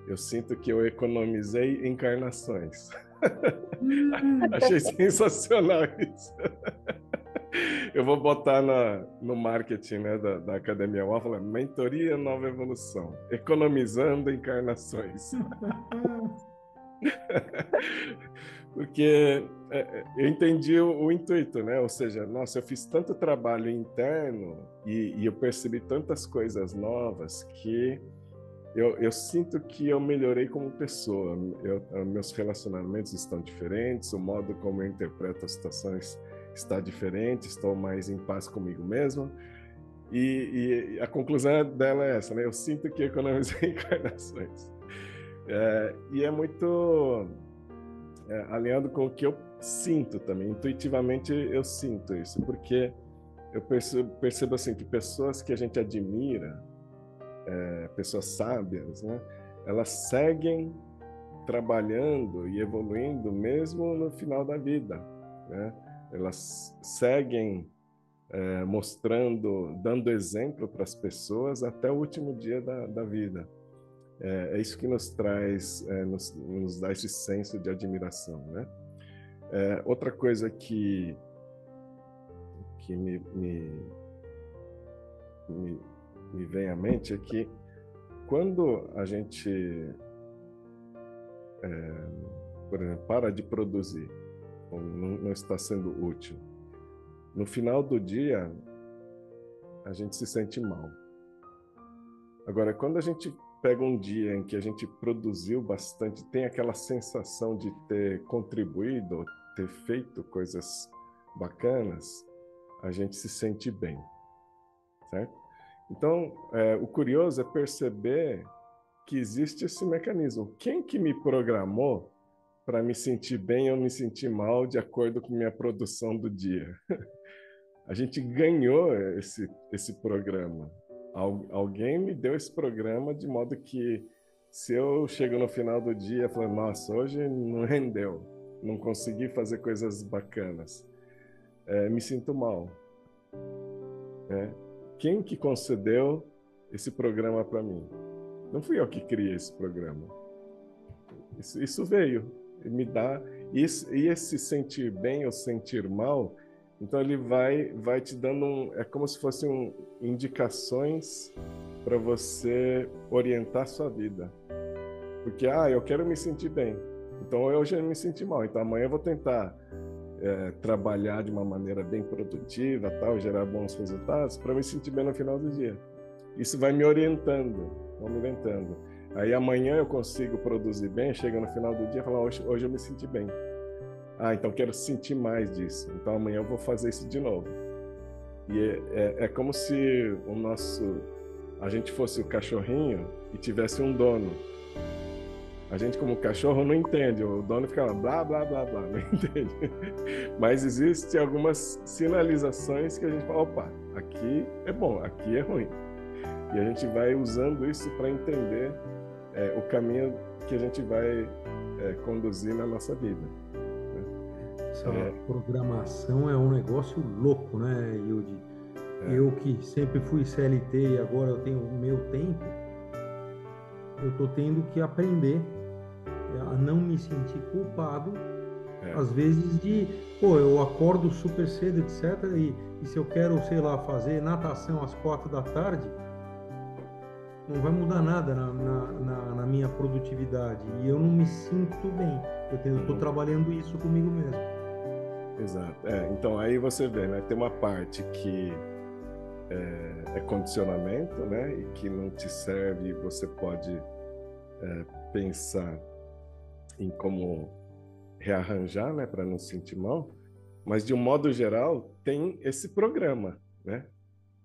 eu sinto que eu economizei encarnações. Achei sensacional isso. Eu vou botar no marketing, né, da Academia UOL, falar, mentoria Nova Evolução, economizando encarnações. Porque eu entendi o intuito, né? Ou seja, nossa, eu fiz tanto trabalho interno e eu percebi tantas coisas novas que eu sinto que eu melhorei como pessoa. Meus relacionamentos estão diferentes, o modo como eu interpreto as situações está diferente, estou mais em paz comigo mesmo. E a conclusão dela é essa, né? Eu sinto que economizei encarnações. E é muito alinhado com o que eu sinto também. Intuitivamente eu sinto isso, porque eu percebo assim, que pessoas que a gente admira, pessoas sábias, né? Elas seguem trabalhando e evoluindo mesmo no final da vida, né? Elas seguem mostrando, dando exemplo para as pessoas até o último dia da vida. É isso que nos traz, nos dá esse senso de admiração, né? Outra coisa que me vem à mente é que quando a gente, por exemplo, para de produzir, ou não está sendo útil, no final do dia a gente se sente mal. Agora, quando a gente pega um dia em que a gente produziu bastante, tem aquela sensação de ter contribuído, ter feito coisas bacanas, a gente se sente bem, certo? Então, o curioso é perceber que existe esse mecanismo. Quem que me programou para me sentir bem ou me sentir mal de acordo com minha produção do dia? A gente ganhou esse programa. Alguém me deu esse programa de modo que se eu chego no final do dia e falo, nossa, hoje não rendeu, não consegui fazer coisas bacanas, me sinto mal. Quem que concedeu esse programa para mim? Não fui eu que criei esse programa. Isso veio e me dá isso, e esse sentir bem ou sentir mal. Então ele vai te dando é como se fossem indicações para você orientar a sua vida. Porque eu quero me sentir bem. Então hoje eu me senti mal. Então amanhã eu vou tentar trabalhar de uma maneira bem produtiva, tal, gerar bons resultados para me sentir bem no final do dia. Isso vai me orientando. Aí amanhã eu consigo produzir bem, chega no final do dia e falar, hoje eu me senti bem. Então quero sentir mais disso. Então amanhã eu vou fazer isso de novo. E é como se a gente fosse o cachorrinho e tivesse um dono. A gente, como cachorro, não entende. O dono fica lá, blá, blá, blá, blá, não entende. Mas existem algumas sinalizações que a gente fala, opa, aqui é bom, aqui é ruim. E a gente vai usando isso para entender o caminho que a gente vai conduzir na nossa vida. Essa programação é um negócio louco, né, Yudi? Eu que sempre fui CLT e agora eu tenho o meu tempo, eu estou tendo que aprender a não me sentir culpado, às vezes eu acordo super cedo, etc. E se eu quero, sei lá, fazer natação às 4 da tarde, não vai mudar nada na minha produtividade. E eu não me sinto bem. Eu estou trabalhando isso comigo mesmo. Exato. Então aí você vê, né? Tem uma parte que é condicionamento, né? E que não te serve, você pode pensar em como rearranjar, né? Para não se sentir mal. Mas de um modo geral, tem esse programa, né?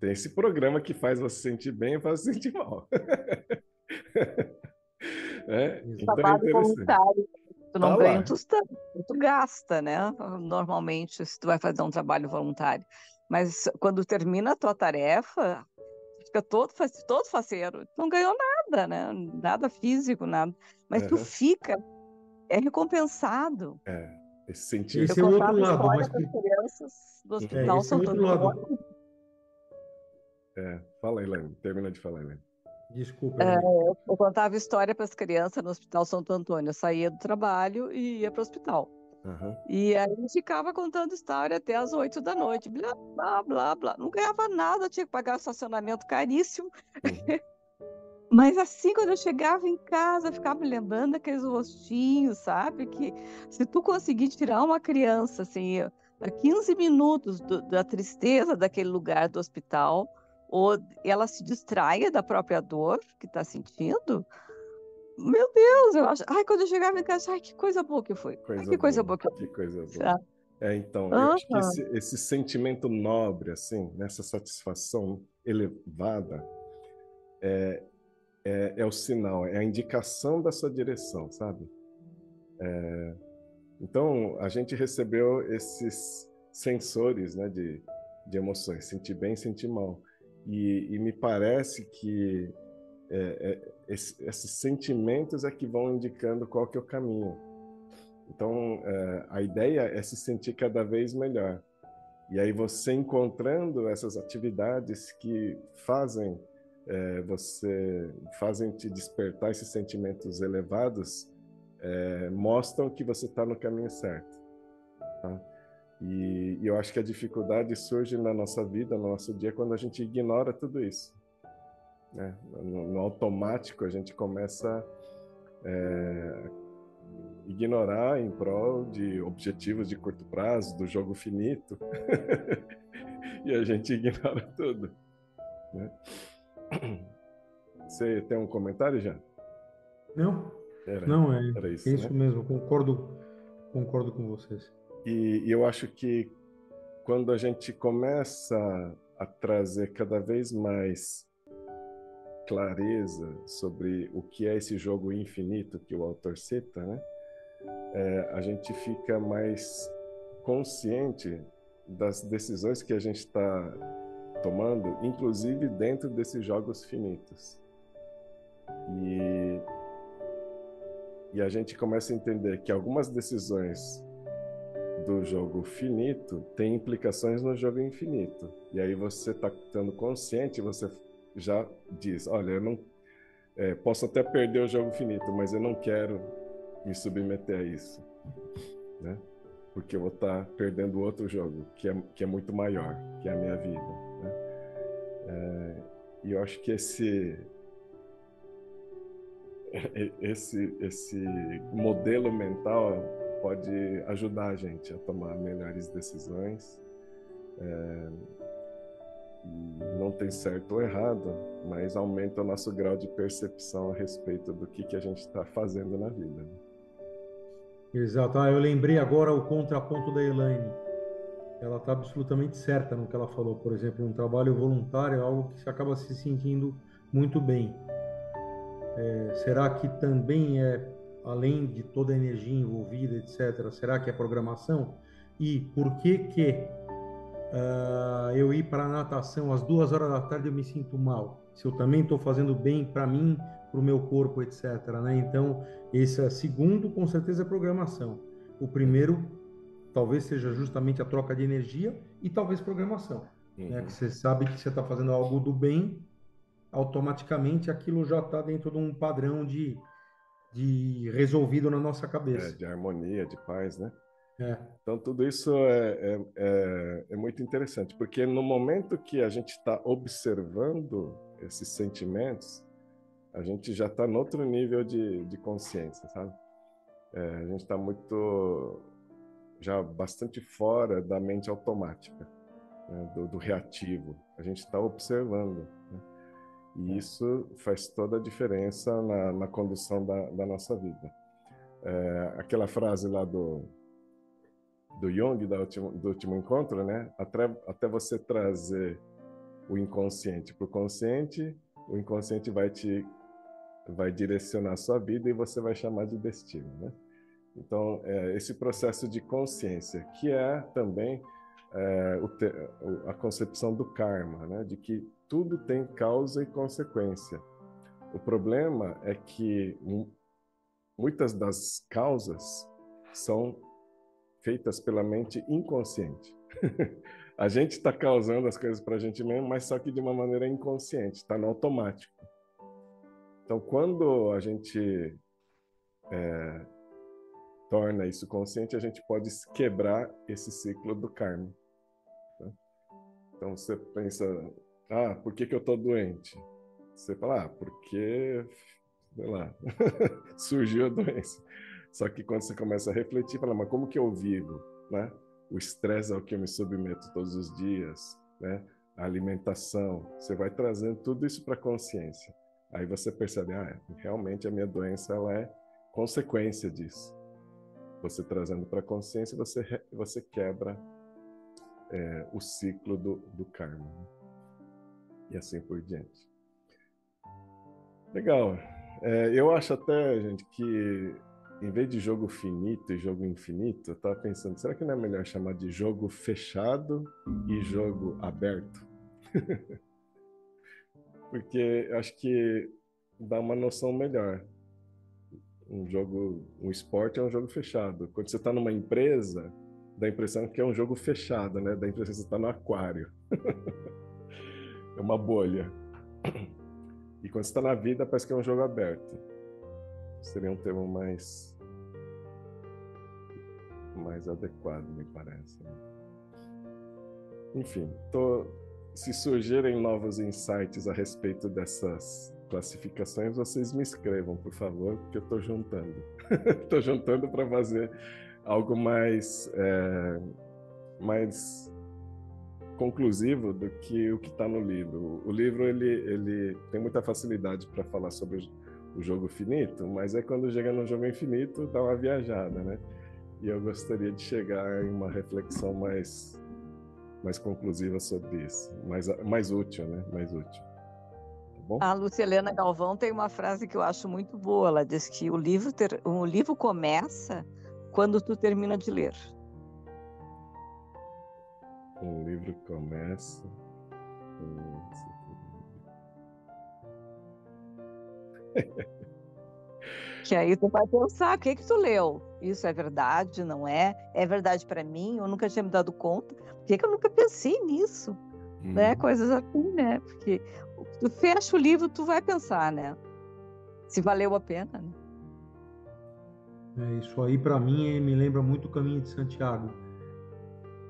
Tem esse programa que faz você sentir bem e faz você sentir mal. Então é Trabalho interessante. voluntário. Tu tá não ganha um lá. tostão, tu gasta, né? Normalmente, se tu vai fazer um trabalho voluntário. Mas quando termina a tua tarefa, fica todo faceiro. Tu não ganhou nada, né? Nada físico, nada. Mas tu Aham. fica, é recompensado. É, esse sentir. Eu Esse é o outro contava lado, história mas para as crianças do Uhum. Hospital esse é o Santo outro lado. Antônio. Fala, Elaine, termina de falar, Elaine. Desculpa, Elaine. Eu contava história para as crianças no Hospital Santo Antônio. Eu saía do trabalho e ia para o hospital. Aham. E aí ficava contando história até as 8 da noite. Blá, blá, blá, blá. Não ganhava nada, tinha que pagar estacionamento caríssimo. Uhum. Mas assim, quando eu chegava em casa, eu ficava me lembrando daqueles rostinhos, sabe? Que se tu conseguir tirar uma criança, assim, a 15 minutos da tristeza daquele lugar do hospital, ou ela se distraia da própria dor que está sentindo, meu Deus, eu acho. Ai, quando eu chegava em casa, ai, que coisa boa que foi. Ai, Coisa que coisa boa, boa que que foi. coisa boa. Sabe? Então, eu acho que Aham. esse sentimento nobre, assim, nessa satisfação elevada, é o sinal, é a indicação da sua direção, sabe? Então, a gente recebeu esses sensores, né, de emoções, sentir bem, sentir mal. E me parece que esses sentimentos é que vão indicando qual que é o caminho. Então, a ideia é se sentir cada vez melhor. E aí você encontrando essas atividades que fazem te despertar esses sentimentos elevados, mostram que você está no caminho certo, tá? E eu acho que a dificuldade surge na nossa vida, no nosso dia, quando a gente ignora tudo isso, né? No automático a gente começa ignorar em prol de objetivos de curto prazo, do jogo finito, e a gente ignora tudo, né? Você tem um comentário, já? Não, Era, não, era é isso, isso né? mesmo, concordo com vocês. E eu acho que quando a gente começa a trazer cada vez mais clareza sobre o que é esse jogo infinito que o autor cita, né? A gente fica mais consciente das decisões que a gente está tomando, inclusive dentro desses jogos finitos. E a gente começa a entender que algumas decisões do jogo finito têm implicações no jogo infinito. E aí você está estando consciente, você já diz, olha, eu não posso até perder o jogo finito, mas eu não quero me submeter a isso, né? Porque eu vou estar perdendo outro jogo, que é muito maior, que é a minha vida, né? E eu acho que esse modelo mental pode ajudar a gente a tomar melhores decisões. E não tem certo ou errado, mas aumenta o nosso grau de percepção a respeito do que a gente está fazendo na vida, né? Exato. Eu lembrei agora o contraponto da Elaine. Ela está absolutamente certa no que ela falou. Por exemplo, um trabalho voluntário é algo que você acaba se sentindo muito bem. Será que também além de toda a energia envolvida, etc., será que é programação? E por que eu ir para a natação às 2 horas da tarde eu me sinto mal? Se eu também estou fazendo bem para mim, para o meu corpo, etc., né? Então, esse segundo, com certeza, é programação. O primeiro, talvez seja justamente a troca de energia e talvez programação, né? Que Uhum. você sabe que você está fazendo algo do bem, automaticamente aquilo já está dentro de um padrão de resolvido na nossa cabeça. De harmonia, de paz, né? É, Então, tudo isso é muito interessante, porque no momento que a gente está observando esses sentimentos, a gente já está em outro nível de consciência, sabe? A gente está já bastante fora da mente automática, né? Do reativo. A gente está observando, né? E isso faz toda a diferença na condução da nossa vida. Aquela frase lá do Jung, do último encontro, né? Até você trazer o inconsciente para o inconsciente vai direcionar a sua vida e você vai chamar de destino, né? Então, esse processo de consciência, que é também a concepção do karma, né? De que tudo tem causa e consequência. O problema é que muitas das causas são feitas pela mente inconsciente. A gente está causando as coisas para a gente mesmo, mas só que de uma maneira inconsciente, está no automático. Então, quando a gente torna isso consciente, a gente pode quebrar esse ciclo do karma. Tá? Então, você pensa, por que eu estou doente? Você fala, porque, sei lá, surgiu a doença. Só que quando você começa a refletir, fala, mas como que eu vivo, né? O estresse ao que eu me submeto todos os dias, né? A alimentação, você vai trazendo tudo isso para a consciência. Aí você percebe, realmente a minha doença ela é consequência disso. Você trazendo para a consciência, você quebra o ciclo do karma. Né? E assim por diante. Legal. Eu acho até, gente, que em vez de jogo finito e jogo infinito, eu estava pensando, será que não é melhor chamar de jogo fechado e jogo aberto? Porque eu acho que dá uma noção melhor. Um esporte é um jogo fechado. Quando você está numa empresa, dá a impressão que é um jogo fechado, né? Dá a impressão que você está no aquário. É uma bolha. E quando você está na vida, parece que é um jogo aberto. Seria um termo mais adequado, me parece. Enfim, se surgirem novos insights a respeito dessas classificações, vocês me escrevam, por favor, porque eu estou juntando. Estou juntando para fazer algo mais conclusivo do que o que está no livro. O livro ele tem muita facilidade para falar sobre o jogo finito, mas quando chega no jogo infinito dá uma viajada, né? E eu gostaria de chegar em uma reflexão mais conclusiva sobre isso, mais útil, né? Mais útil. Tá bom? A Lucilena Galvão tem uma frase que eu acho muito boa. Ela diz que o livro começa quando tu termina de ler. Um livro começa. Que aí tu vai pensar, o que tu leu? Isso é verdade, não é? É verdade para mim? Eu nunca tinha me dado conta. Por que eu nunca pensei nisso? Né? Coisas assim, né? Porque tu fecha o livro, tu vai pensar, né? Se valeu a pena, né? Isso aí, para mim, me lembra muito o Caminho de Santiago.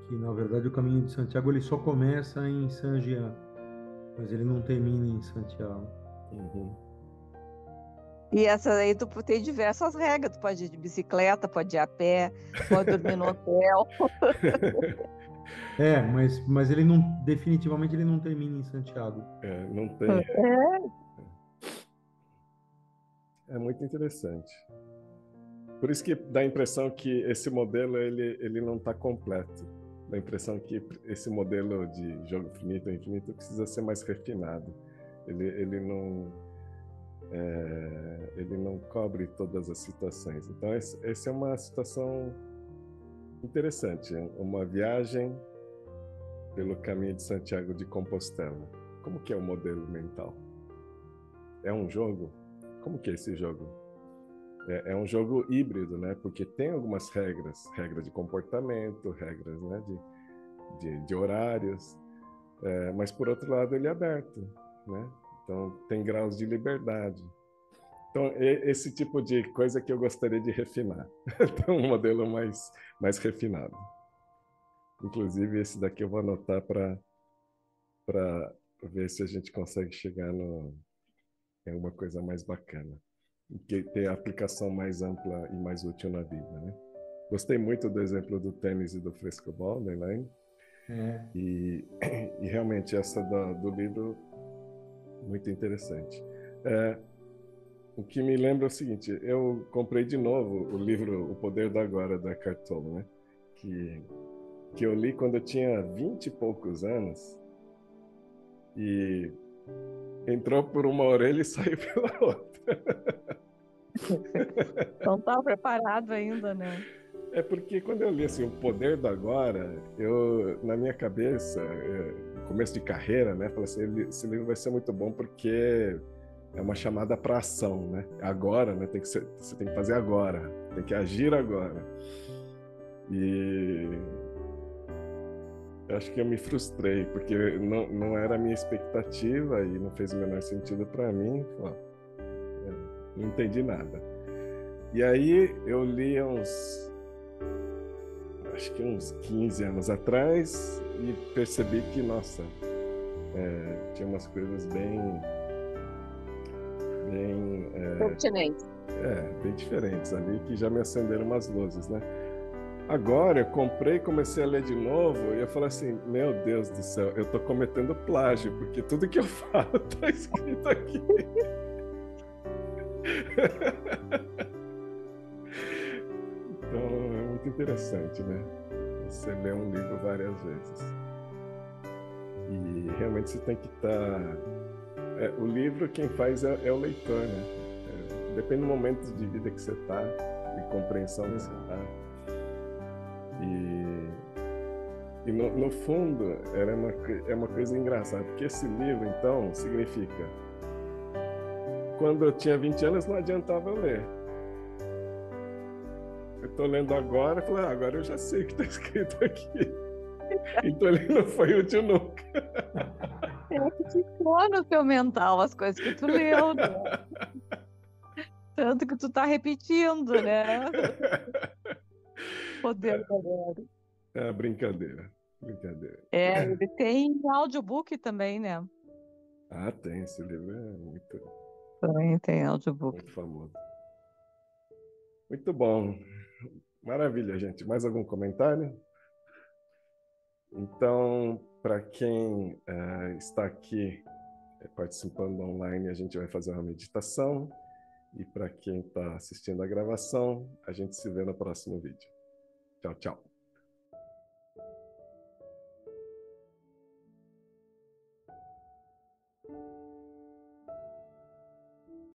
Que, na verdade, o Caminho de Santiago ele só começa em San Jean, mas ele não termina em Santiago. E essa aí tu tem diversas regras. Tu pode ir de bicicleta, pode ir a pé, pode dormir no hotel. Mas ele não, definitivamente ele não termina em Santiago. Não tem. É muito interessante. Por isso que dá a impressão que esse modelo ele não está completo. Dá a impressão que esse modelo de jogo finito ou infinito precisa ser mais refinado. Ele não cobre todas as situações. Então, essa é uma situação interessante. Uma viagem pelo caminho de Santiago de Compostela. Como que é o modelo mental? É um jogo? Como que é esse jogo? É um jogo híbrido, né? Porque tem algumas regras de comportamento, regras, né? de horários, mas por outro lado ele é aberto, né? Então tem graus de liberdade. Então esse tipo de coisa que eu gostaria de refinar. Então um modelo mais refinado. Inclusive esse daqui eu vou anotar para ver se a gente consegue chegar em uma coisa mais bacana, que tem a aplicação mais ampla e mais útil na vida, né? Gostei muito do exemplo do tênis e do frescobol, da Elaine. E realmente essa do livro, muito interessante. O que me lembra é o seguinte, eu comprei de novo o livro O Poder do Agora, da Eckhart Tolle, né? Que eu li quando eu tinha 20 e poucos anos e entrou por uma orelha e saiu pela outra. Não tá preparado ainda, né? É porque quando eu li assim, O Poder do Agora, eu, na minha cabeça, começo de carreira, né, falei assim, esse livro vai ser muito bom porque é uma chamada para ação, né? Agora, né, você tem que fazer agora, tem que agir agora. E eu acho que eu me frustrei, porque não era a minha expectativa e não fez o menor sentido para mim. Não entendi nada. E aí eu li acho que uns 15 anos atrás e percebi que, nossa, tinha umas coisas Pertinente. bem diferentes ali que já me acenderam umas luzes, né? Agora eu comprei, comecei a ler de novo e eu falei assim, meu Deus do céu, eu tô cometendo plágio, porque tudo que eu falo tá escrito aqui. Então é muito interessante, né? Você lê um livro várias vezes. E realmente você tem que estar. O livro, quem faz é o leitor, né? Depende do momento de vida que você está, de compreensão que você está. E no fundo, é uma coisa engraçada, porque esse livro, então, significa. Quando eu tinha 20 anos, não adiantava eu ler. Eu estou lendo agora e falei, agora eu já sei o que está escrito aqui. Então ele não foi útil nunca. É que ficou no teu mental as coisas que tu leu, né? Tanto que tu tá repetindo, né? Poder da Agora. Brincadeira, brincadeira. Ele tem audiobook também, né? Ah, tem, esse livro é Também tem audiobook. muito famoso. Muito bom. Maravilha, gente. Mais algum comentário? Então, para quem está aqui participando online, a gente vai fazer uma meditação. E para quem está assistindo a gravação, a gente se vê no próximo vídeo. Tchau, tchau.